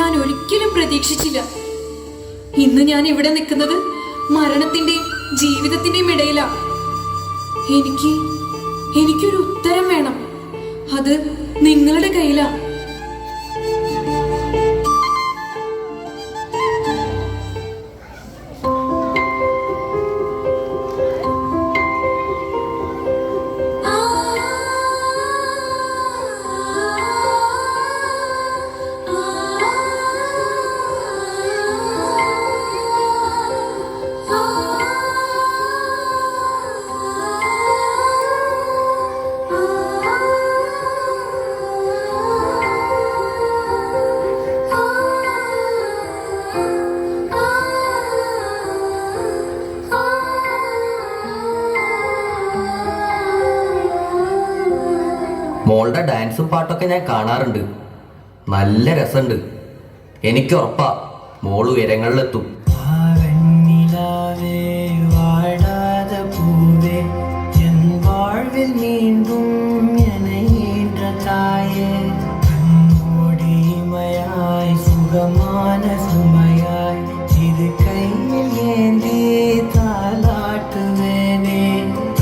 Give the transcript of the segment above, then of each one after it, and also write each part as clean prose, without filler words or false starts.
ഞാൻ ഒരിക്കലും പ്രതീക്ഷിച്ചില്ല. ഇന്ന് ഞാൻ ഇവിടെ നിൽക്കുന്നത് മരണത്തിന്റെയും ജീവിതത്തിന്റെയും ഇടയിലാ. എനിക്കൊരു ഉത്തരം വേണം. അത് നിങ്ങളുടെ കയ്യിലാ. മോളുടെ ഡാൻസും പാട്ടൊക്കെ ഞാൻ കാണാറുണ്ട്. നല്ല രസമുണ്ട്. എനിക്ക് ഉറപ്പാ മോള് ഉയരങ്ങളിലെത്തും.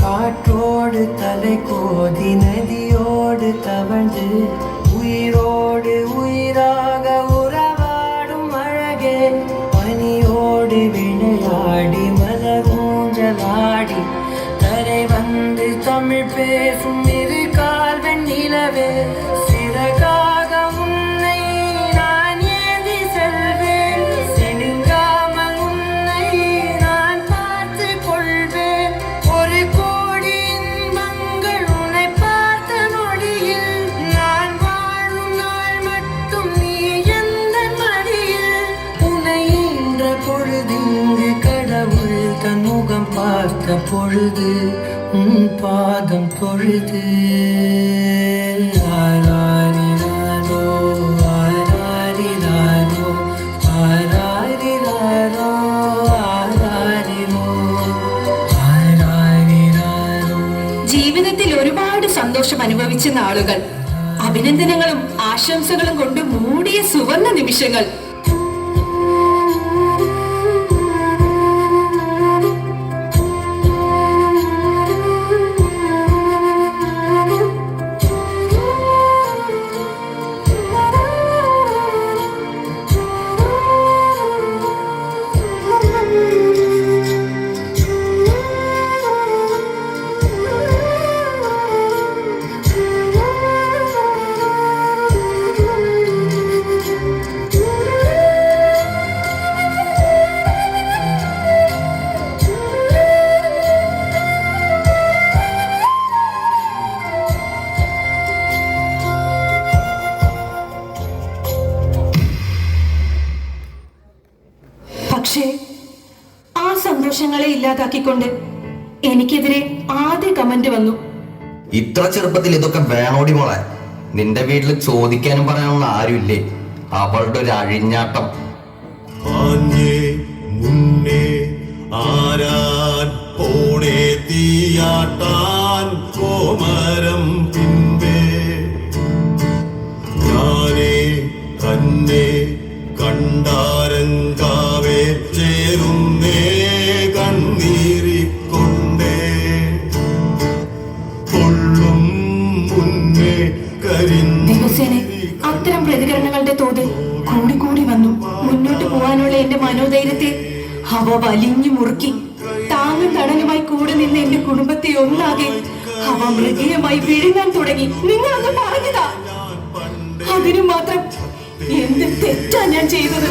காற்றோடு தலை கோதி நதியோடு தவழ்ந்து உயிரோடு உயிராக உறவாடும் அழகே பனியோடு விளையாடி மலர் ஊஞ்சலாடி தரை வந்து தமிழ் பேசும் இரு கால் வெண்ணிலவே சிறகாக உன்னை நான் ஏந்தி செல்வேன் செடுங்காமல் உன்னை நான் பார்த்து கொள்வேன் ஒரு கோடி இன்பங்கள் உன்னை பார்த்த நொடியில் நான் வாழும் நாள் மட்டும் நீ எந்த மடியில் உன்னை என்ற பொழுதிங்கு கடவுள் தன் முகம் பார்த்த பொழுது உன் பாதம் தொழுது ஆராரிராரோ ஆராரிராரோ ஆராரிராரோ ஆராரிரோ ஆராரிராரோ. ജീവിതത്തിൽ ഒരുപാട് സന്തോഷം അനുഭവിച്ച നാളുകൾ, അഭിനന്ദനങ്ങളും ആശംസകളും കൊണ്ട് മൂടിയ സുവർണ നിമിഷങ്ങൾ. പക്ഷേ ആ സന്തോഷങ്ങളെ ഇല്ലാതാക്കിക്കൊണ്ട് എനിക്കെതിരെ ആദ്യ കമന്റ് വന്നു. ഇത്ര ചെറുപ്പത്തിൽ ഇതൊക്കെ വേണോടി മോളെ? നിന്റെ വീട്ടിൽ ചോദിക്കാനും പറയാനുള്ള ആരുമില്ലേ? അവളുടെ ഒരു അഴിഞ്ഞാട്ടം. മുന്നേ ആരാൻ പോണേ തീയാട്ടാൻ കോമരം പിൻപേ ഞാനേ തന്നെ കണ്ടാരങ്കാവേ ചേരുന്നേ കണ്ണീരിക്കൊണ്ടേ കൊള്ളും മുന്നേ ദിവസേന അത്തരം പ്രതികരണങ്ങളുടെ തോത് കൂടി വന്നു. മുന്നോട്ട് പോകാനുള്ള എന്റെ മനോധൈര്യത്തെ അവ വലിഞ്ഞു മുറുക്കി. താങ്ങും തണലുമായി കൂടെ നിന്ന് എന്റെ കുടുംബത്തെ ഒന്നാകെ അവ മൃഗീയമായി വിഴുങ്ങാൻ തുടങ്ങി. നിങ്ങളൊന്ന് പറഞ്ഞതാ. അതിനു മാത്രം എന്ത് തെറ്റാ ഞാൻ ചെയ്തത്?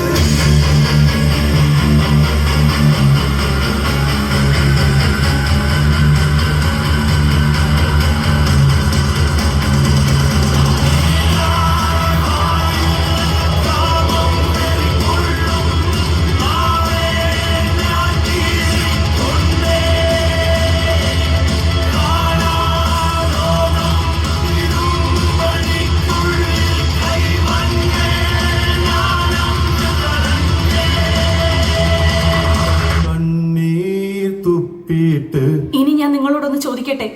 ഇനി ഞാൻ നിങ്ങളോടൊന്ന് ചോദിക്കട്ടെ.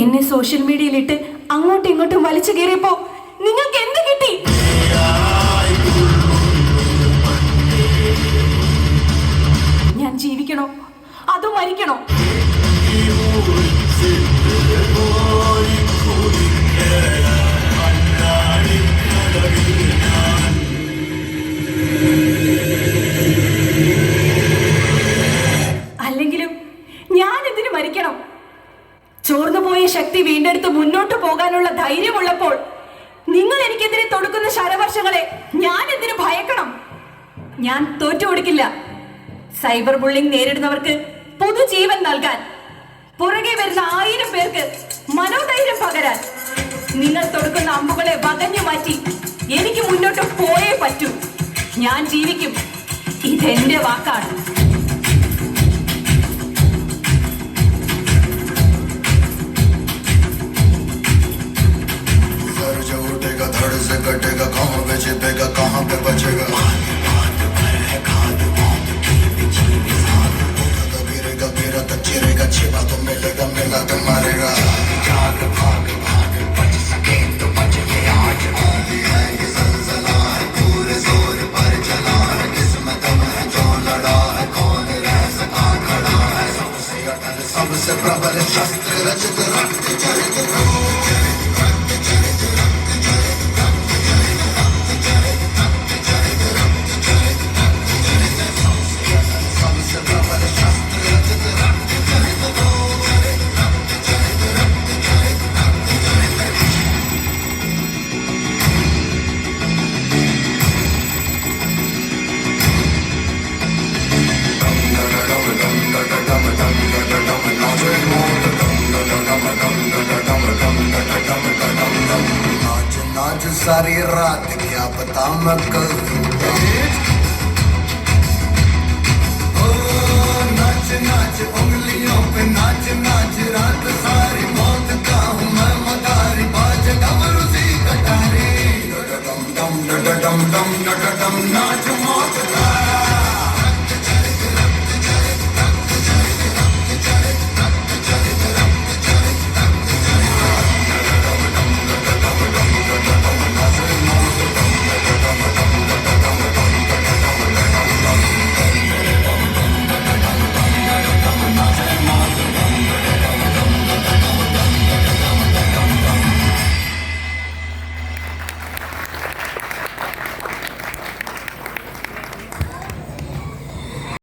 എന്നെ സോഷ്യൽ മീഡിയയിലിട്ട് അങ്ങോട്ടും ഇങ്ങോട്ടും വലിച്ചു കയറിയപ്പോ നിങ്ങൾക്ക് എന്ത് കിട്ടി? എനിക്കെതിരെ തൊടുക്കുന്ന ശരവർഷങ്ങളെ ഞാൻ എന്തിനു ഭയക്കണം? ഞാൻ തോറ്റു കൊടുക്കില്ല. സൈബർ ബുള്ളിംഗ് നേരിടുന്നവർക്ക് പുതുജീവൻ നൽകാൻ, പുറകെ വരുന്ന 1000 പേർക്ക് മനോധൈര്യം പകരാൻ, നിങ്ങൾ തൊടുക്കുന്ന അമ്പുകളെ വകഞ്ഞു മാറ്റി എനിക്ക് മുന്നോട്ട് പോയേ പറ്റൂ. ഞാൻ ജീവിക്കും. ഇതെന്റെ വാക്കാണ്. जो उठेगा धड़ से कटेगा, कहाँ पे छिपेगा, कहाँ पे बचेगा। गिरेगा गिरा तो चिरेगा, छिपा तो मिलेगा, मिला तो मारेगा। जाग भाग भाग बच सके तो बच के आज। भी है ये ज़लज़ला है, पूरे जोर पर चला है, किस्मत में जो लड़ा है, कौन रह सका खड़ा है। सबसे अटल सबसे प्रबल शस्त्र रचित रक्त चरित नाच सारी रात, क्या पता मैं कल नाच नाच उंगलियों पे नाच नाच रात सारी।